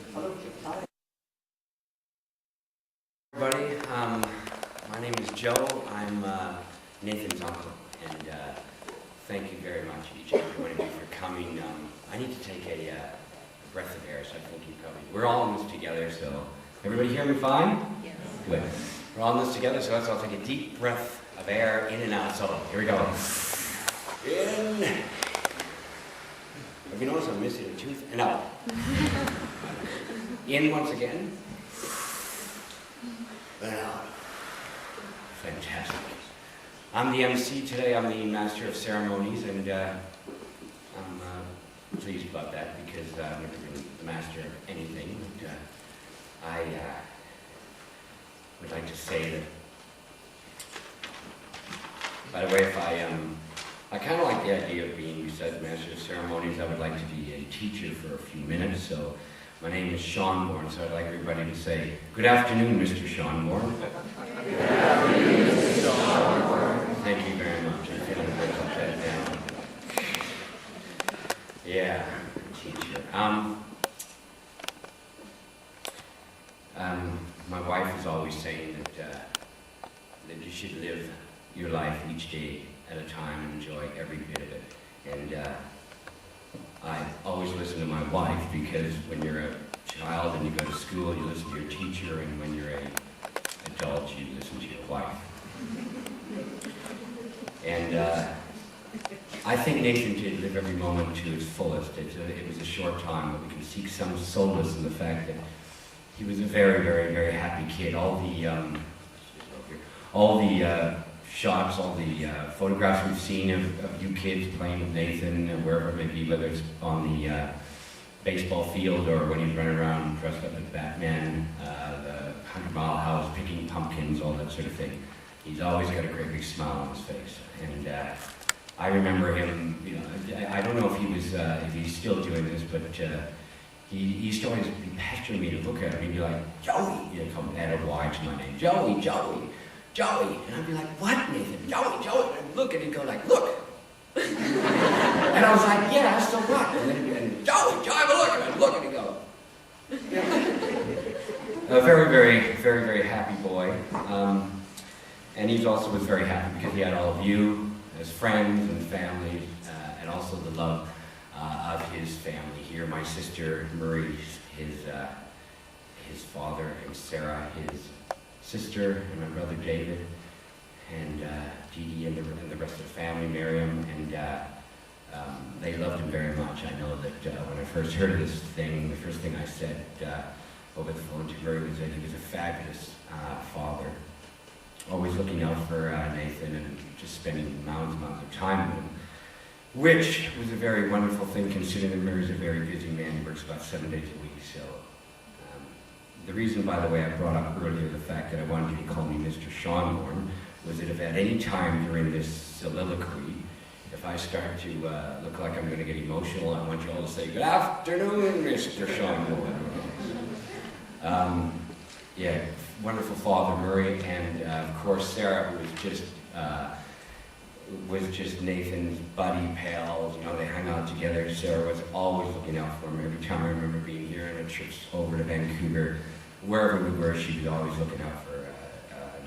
Everybody, my name is Joe. I'm Nathan's uncle, and thank you very much, each and every one of you, for coming. I need to take a breath of air, so I think you probably... We're all in this together, so... Everybody hear me fine? Yes. Good. We're all in this together, so let's all take a deep breath of air in and out. So, here we go. In. Have you noticed I'm missing a tooth? And out. In once again. And out. Fantastic. I'm the MC today. I'm the Master of Ceremonies, and I'm pleased about that because I've never been the master of anything. But, I would like to say that, by the way, if I kind of like the idea of being, besides Master of Ceremonies, I would like to be a teacher for a few minutes. So my name is Seanborn, so I'd like everybody to say, good afternoon, Mr. Seanborn. Good afternoon, Mr. Seanborn. Thank you very much. I feel like I put that down. Yeah, teacher. My wife is always saying that you should live your life each day at a time and enjoy every bit of it. And I always listen to my wife because when you're a child and you go to school, you listen to your teacher, and when you're an adult, you listen to your wife. And I think Nathan did live every moment to its fullest. It was a short time, but we can seek some solace in the fact that he was a very, very, very happy kid. All the shots, all the photographs we've seen of you kids playing with Nathan, wherever it may be, whether it's on the baseball field or when he's running around dressed up as Batman, the 100-mile house, picking pumpkins, all that sort of thing. He's always got a great big smile on his face. And I remember him, you know, I don't know if he's still doing this, but he used to always be pestering me to look at him. He'd be like, Joey, he'd come add a Y to my name, Joey, Joey, Joey. And I'd be like, what, Nathan? Joey, Joey. And I'd look, and he'd go like, look. And I was like, yeah, so what? And then and Joey, Joey, look. And I'd look, and he'd go. Yeah. A very, very, very, very happy boy. And he also was very happy because he had all of you as friends and family, and also the love of his family here. My sister Marie, his father, and Sarah, his sister, and my brother David, and Dee Dee, and the rest of the family, Miriam, and they loved him very much. I know that when I first heard of this thing, the first thing I said over the phone to Marie was that he was a fabulous father, always looking out for Nathan and just spending mounds and mounds of time with him, which was a very wonderful thing considering that Mary's a very busy man. He works about 7 days a week. So the reason, by the way, I brought up earlier the fact that I wanted you to call me Mr. Seanborn was that if at any time during this soliloquy, if I start to look like I'm going to get emotional, I want you all to say, good afternoon, Mr. Seanborn. Yeah, wonderful father, Murray, and of course Sarah, who was just Nathan's buddy, pals. You know, they hung out together. Sarah was always looking out for him. Every time I remember being here on a trip over to Vancouver, wherever we were, she was always looking out for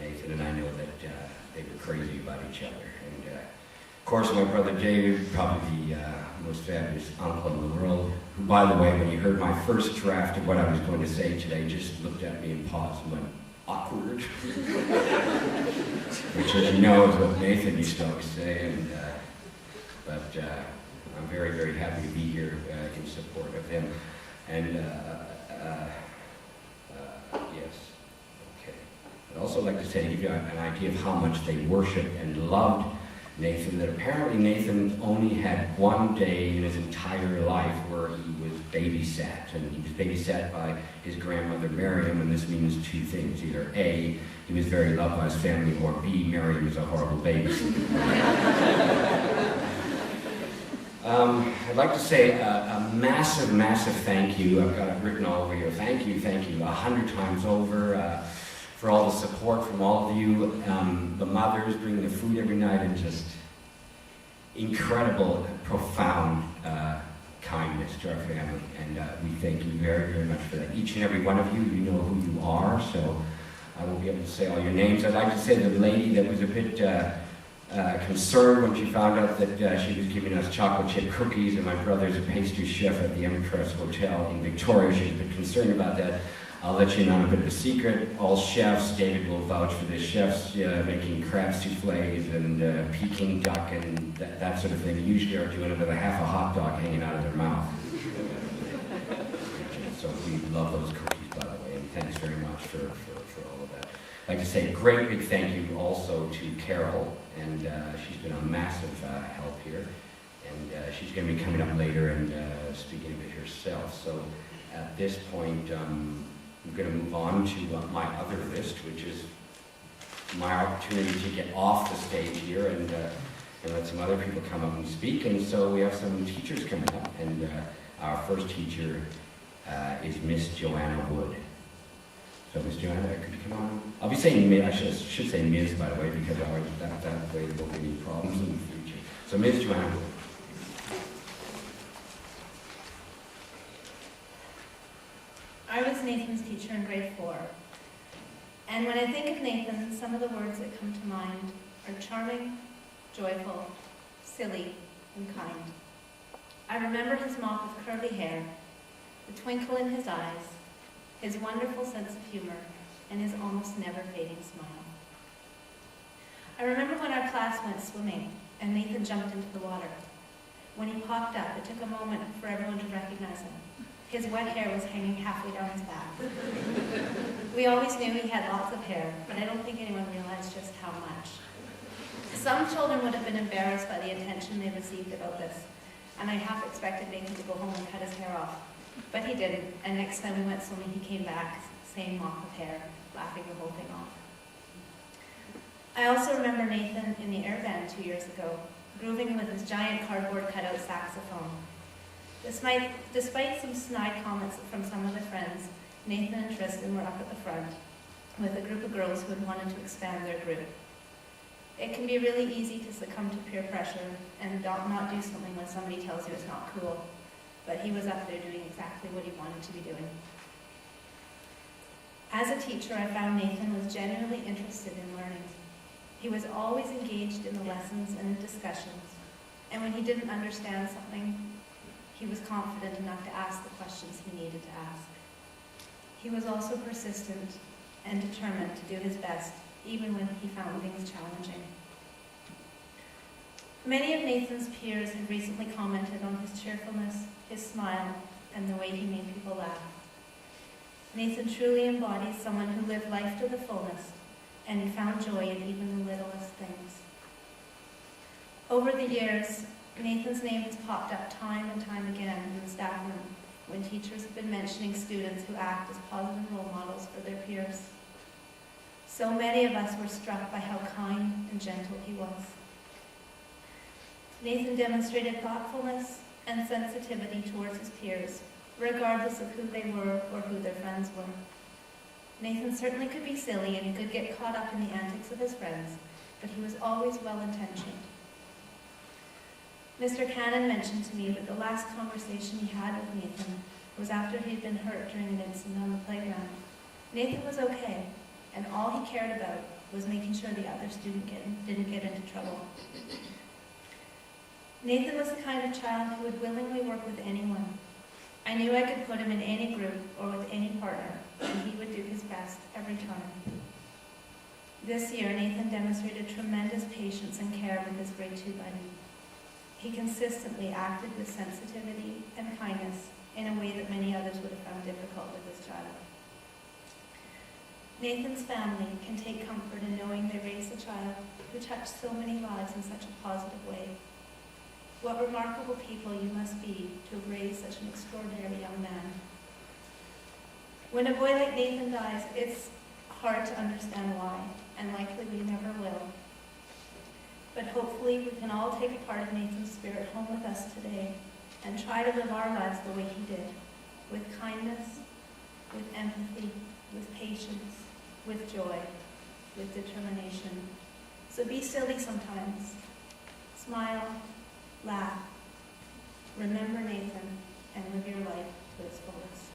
Nathan, and I know that they were crazy about each other. And of course, my brother David, probably the most fabulous uncle in the world, who, by the way, when he heard my first draft of what I was going to say today, just looked at me and paused and went, awkward. Which, as you know, is what Nathan used to always say. And, but I'm very, very happy to be here in support of him. And yes, okay. I'd also like to say, give you an idea of how much they worshiped and loved Nathan, that apparently Nathan only had one day in his entire life where he was babysat, and he was babysat by his grandmother Miriam, and this means two things: either A, he was very loved by his family, or B, Miriam was a horrible babysitter. I'd like to say a massive, massive thank you. I've got it written all over here. Thank you 100 times over for all the support from all of you, the mothers bringing the food every night, and just incredible, profound kindness to our family, and we thank you very, very much for that. Each and every one of you, you know who you are, so I won't be able to say all your names. I'd like to say the lady that was a bit concerned when she found out that she was giving us chocolate chip cookies, and my brother's a pastry chef at the Empress Hotel in Victoria. She was a bit concerned about that. I'll let you in on a bit of a secret. All chefs, David will vouch for this, chefs making crab souffles and Peking duck and that sort of thing usually are doing it with a half a hot dog hanging out of their mouth. So we love those cookies, by the way, and thanks very much for all of that. I'd like to say a great big thank you also to Carol, and she's been a massive help here, and she's going to be coming up later and speaking of it herself. So at this point, I'm going to move on to my other list, which is my opportunity to get off the stage here and let some other people come up and speak. And so we have some teachers coming up, and our first teacher is Miss Joanna Wood. So Miss Joanna, could you come on? I'll be saying Ms. I should say Ms. by the way, because that way there won't be any problems in the future. So Miss Joanna Wood. I was Nathan's teacher in grade 4. And when I think of Nathan, some of the words that come to mind are charming, joyful, silly, and kind. I remember his mop of curly hair, the twinkle in his eyes, his wonderful sense of humor, and his almost never fading smile. I remember when our class went swimming and Nathan jumped into the water. When he popped up, it took a moment for everyone to recognize him. His wet hair was hanging halfway down his back. We always knew he had lots of hair, but I don't think anyone realized just how much. Some children would have been embarrassed by the attention they received about this, and I half expected Nathan to go home and cut his hair off. But he didn't, and next time we went swimming, he came back, same mop of hair, laughing the whole thing off. I also remember Nathan in the air band 2 years ago, grooving with his giant cardboard cutout saxophone. Despite some snide comments from some of the friends, Nathan and Tristan were up at the front with a group of girls who had wanted to expand their group. It can be really easy to succumb to peer pressure and not do something when somebody tells you it's not cool, but he was up there doing exactly what he wanted to be doing. As a teacher, I found Nathan was genuinely interested in learning. He was always engaged in the lessons and in discussions, and when he didn't understand something, he was confident enough to ask the questions he needed to ask. He was also persistent and determined to do his best, even when he found things challenging. Many of Nathan's peers have recently commented on his cheerfulness, his smile, and the way he made people laugh. Nathan truly embodies someone who lived life to the fullest and found joy in even the littlest things. Over the years, Nathan's name has popped up time and time again in the staff room when teachers have been mentioning students who act as positive role models for their peers. So many of us were struck by how kind and gentle he was. Nathan demonstrated thoughtfulness and sensitivity towards his peers, regardless of who they were or who their friends were. Nathan certainly could be silly and he could get caught up in the antics of his friends, but he was always well-intentioned. Mr. Cannon mentioned to me that the last conversation he had with Nathan was after he had been hurt during an incident on the playground. Nathan was okay, and all he cared about was making sure the other student didn't get into trouble. Nathan was the kind of child who would willingly work with anyone. I knew I could put him in any group or with any partner, and he would do his best every time. This year, Nathan demonstrated tremendous patience and care with his grade 2 buddy. He consistently acted with sensitivity and kindness in a way that many others would have found difficult with this child. Nathan's family can take comfort in knowing they raised a child who touched so many lives in such a positive way. What remarkable people you must be to have raised such an extraordinary young man. When a boy like Nathan dies, it's hard to understand why, and likely we never will. But hopefully we can all take a part of Nathan's spirit home with us today and try to live our lives the way he did, with kindness, with empathy, with patience, with joy, with determination. So be silly sometimes. Smile, laugh, Remember Nathan and live your life